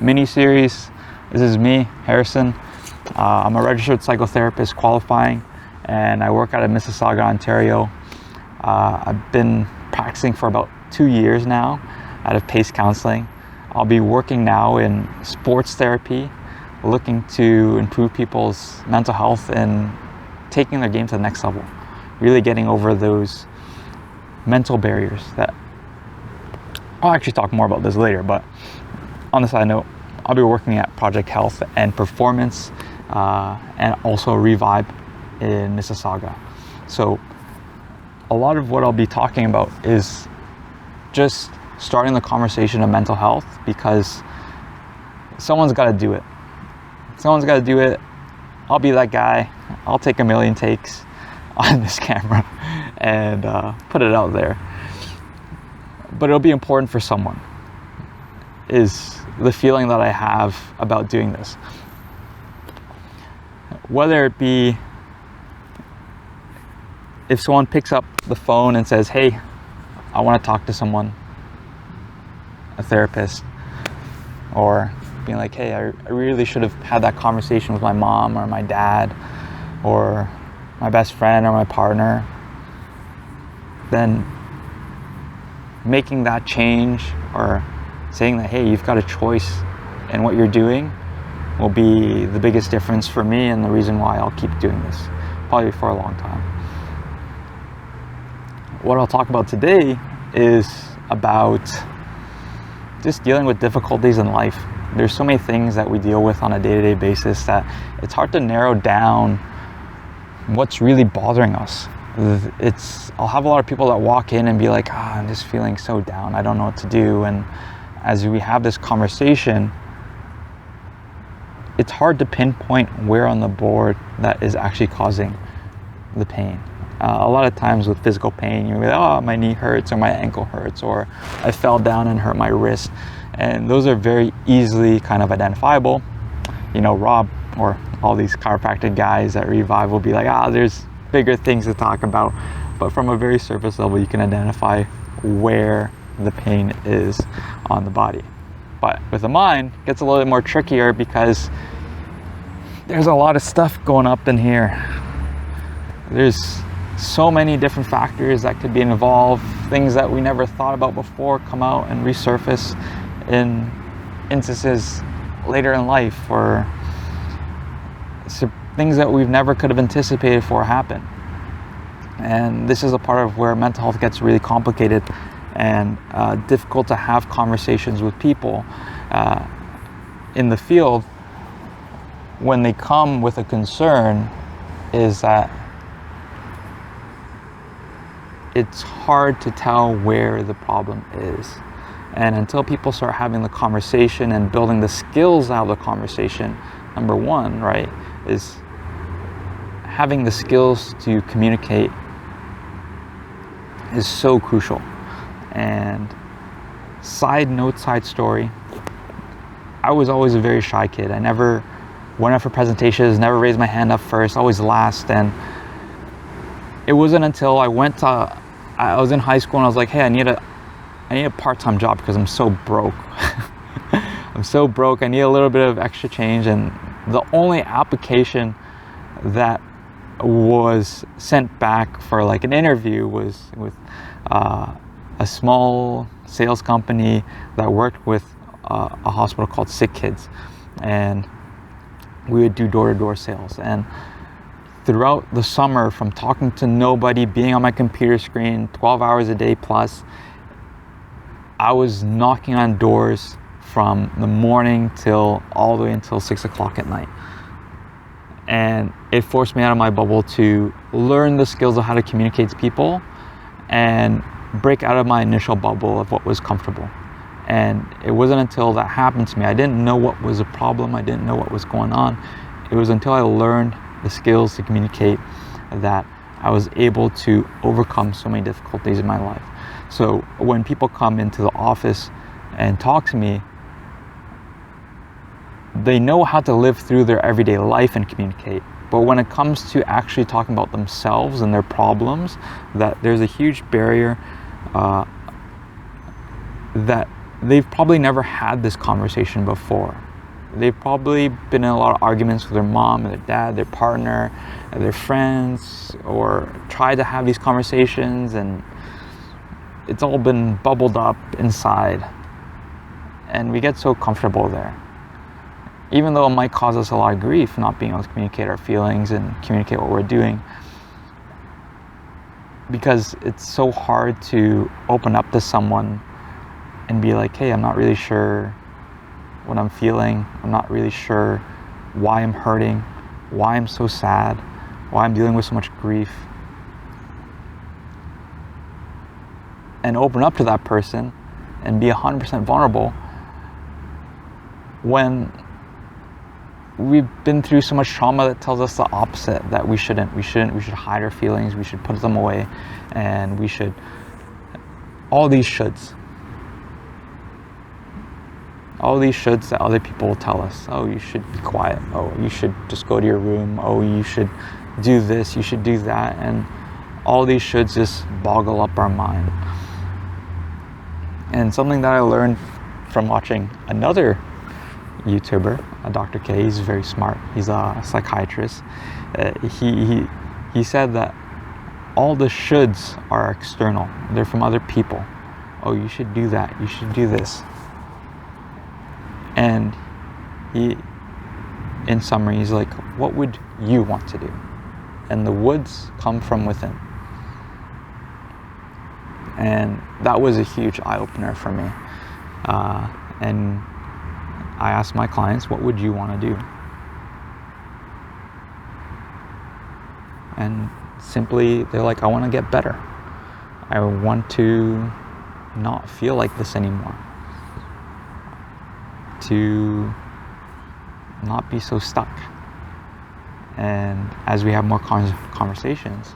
mini-series. This is me, Harrison. I'm a registered psychotherapist qualifying, and I work out of Mississauga, Ontario. I've been practicing for about 2 years now out of PACE counseling. I'll be working now in sports therapy, looking to improve people's mental health and taking their game to the next level, really getting over those mental barriers that I'll actually talk more about this later. But on the side note, I'll be working at Project Health and Performance and also Revive in Mississauga. So a lot of what I'll be talking about is just starting the conversation of mental health, because someone's got to do it. Someone's got to do it. I'll be that guy. I'll take a million takes on this camera and put it out there. But it'll be important for someone, is the feeling that I have about doing this. Whether it be if someone picks up the phone and says, hey, I want to talk to someone, a therapist, or being like, hey, I really should have had that conversation with my mom or my dad or my best friend or my partner, then making that change or saying that, hey, you've got a choice in what you're doing will be the biggest difference for me and the reason why I'll keep doing this, probably for a long time. What I'll talk about today is about just dealing with difficulties in life. There's so many things that we deal with on a day-to-day basis that it's hard to narrow down what's really bothering us. I'll have a lot of people that walk in and be like, I'm just feeling so down, I don't know what to do. And as we have this conversation, it's hard to pinpoint where on the board that is actually causing the pain. A lot of times with physical pain, you're like, oh, my knee hurts or my ankle hurts, or I fell down and hurt my wrist. And those are very easily kind of identifiable. You know, Rob or all these chiropractic guys at Revive will be like, there's bigger things to talk about. But from a very surface level, you can identify where the pain is on the body. But with the mind, it gets a little bit more trickier because there's a lot of stuff going up in here. There's so many different factors that could be involved. Things that we never thought about before come out and resurface in instances later in life, or things that we've never could have anticipated for happen. And this is a part of where mental health gets really complicated and difficult to have conversations with people in the field when they come with a concern, is that it's hard to tell where the problem is. And until people start having the conversation and building the skills out of the conversation, number one, right, is having the skills to communicate is so crucial. And side story, I was always a very shy kid. I never went up for presentations, never raised my hand up first, always last. And it wasn't until I was in high school and I was like, hey, I need a part-time job because I'm so broke. I'm so broke, I need a little bit of extra change. And the only application that was sent back for like an interview was with a small sales company that worked with a hospital called Sick Kids, and we would do door-to-door sales. And throughout the summer, from talking to nobody, being on my computer screen 12 hours a day plus, I was knocking on doors from the morning till all the way until 6 o'clock at night. And it forced me out of my bubble to learn the skills of how to communicate to people and break out of my initial bubble of what was comfortable. And it wasn't until that happened to me, I didn't know what was a problem, I didn't know what was going on. It was until I learned the skills to communicate that I was able to overcome so many difficulties in my life. So when people come into the office and talk to me, they know how to live through their everyday life and communicate. But when it comes to actually talking about themselves and their problems, that there's a huge barrier that they've probably never had this conversation before. They've probably been in a lot of arguments with their mom, their dad, their partner, their friends, or tried to have these conversations, and it's all been bubbled up inside. And we get so comfortable there. Even though it might cause us a lot of grief not being able to communicate our feelings and communicate what we're doing, because it's so hard to open up to someone and be like, hey, I'm not really sure what I'm feeling. I'm not really sure why I'm hurting, why I'm so sad, why I'm dealing with so much grief. And open up to that person and be 100% vulnerable when we've been through so much trauma that tells us the opposite, that we should hide our feelings, we should put them away, and we should, all these shoulds that other people will tell us. Oh, you should be quiet. Oh, you should just go to your room. Oh, you should do this, you should do that. And all these shoulds just boggle up our mind. And something that I learned from watching another YouTuber, Dr. K, he's very smart. He's a psychiatrist. He said that all the shoulds are external. They're from other people. Oh, you should do that. You should do this. And he, in summary, he's like, what would you want to do? And the woulds come from within. And that was a huge eye-opener for me. And I asked my clients, what would you want to do? And simply, they're like, I want to get better. I want to not feel like this anymore. To not be so stuck. And as we have more conversations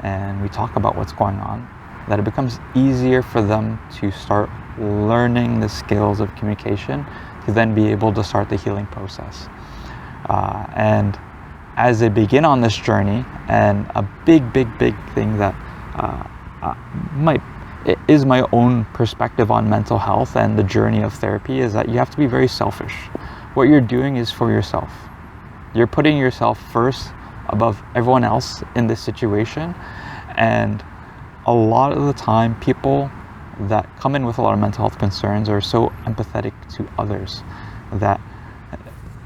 and we talk about what's going on, that it becomes easier for them to start learning the skills of communication to then be able to start the healing process. And as they begin on this journey, and a big thing that it is my own perspective on mental health and the journey of therapy, is that you have to be very selfish. What you're doing is for yourself. You're putting yourself first above everyone else in this situation. And a lot of the time, people that come in with a lot of mental health concerns are so empathetic to others that,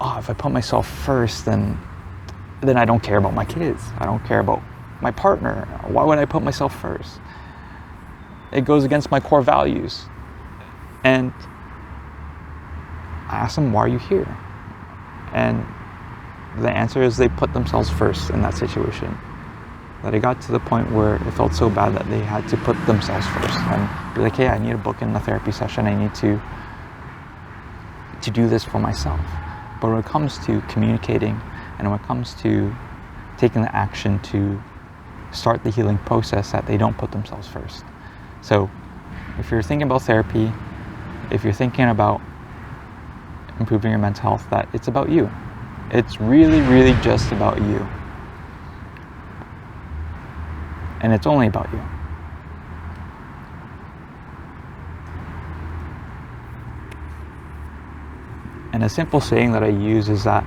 if I put myself first, then I don't care about my kids. I don't care about my partner. Why would I put myself first? It goes against my core values. And I asked them, why are you here? And the answer is they put themselves first in that situation. That it got to the point where it felt so bad that they had to put themselves first and be like, hey, I need to book in a therapy session. I need to do this for myself. But when it comes to communicating and when it comes to taking the action to start the healing process, that they don't put themselves first. So if you're thinking about therapy, if you're thinking about improving your mental health, that it's about you. It's really just about you. And it's only about you. And a simple saying that I use is that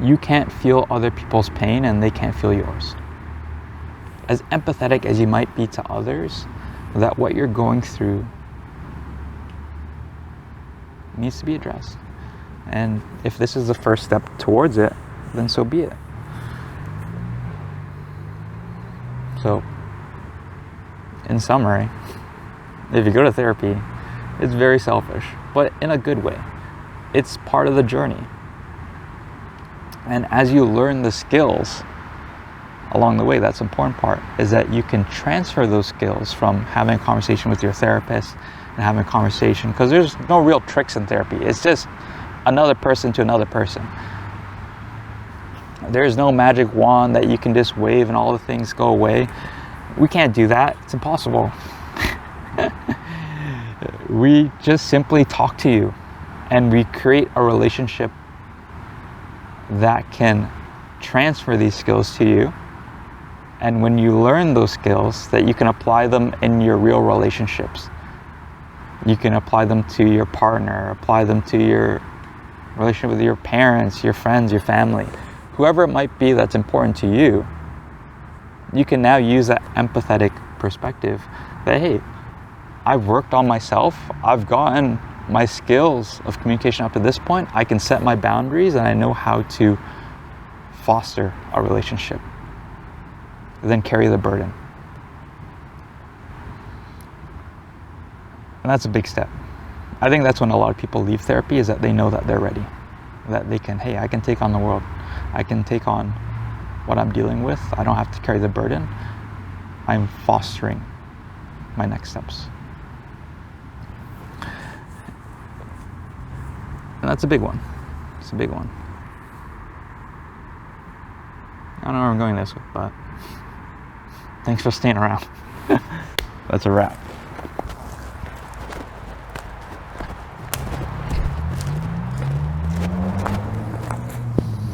you can't feel other people's pain and they can't feel yours. As empathetic as you might be to others, that what you're going through needs to be addressed. And if this is the first step towards it, then so be it. So, in summary, if you go to therapy, it's very selfish, but in a good way. It's part of the journey. And as you learn the skills along the way, that's the important part, is that you can transfer those skills from having a conversation with your therapist and having a conversation, because there's no real tricks in therapy. It's just another person to another person. There's no magic wand that you can just wave and all the things go away. We can't do that. It's impossible. We just simply talk to you and we create a relationship that can transfer these skills to you. And when you learn those skills, that you can apply them in your real relationships. You can apply them to your partner, apply them to your relationship with your parents, your friends, your family, whoever it might be that's important to you. You can now use that empathetic perspective that, hey, I've worked on myself, I've gotten my skills of communication up to this point, I can set my boundaries, and I know how to foster a relationship, then carry the burden. And that's a big step. I think that's when a lot of people leave therapy, is that they know that they're ready, that they can, hey, I can take on the world, I can take on what I'm dealing with, I don't have to carry the burden, I'm fostering my next steps. And that's a big one. It's a big one. I don't know where I'm going this with, but thanks for staying around. That's a wrap.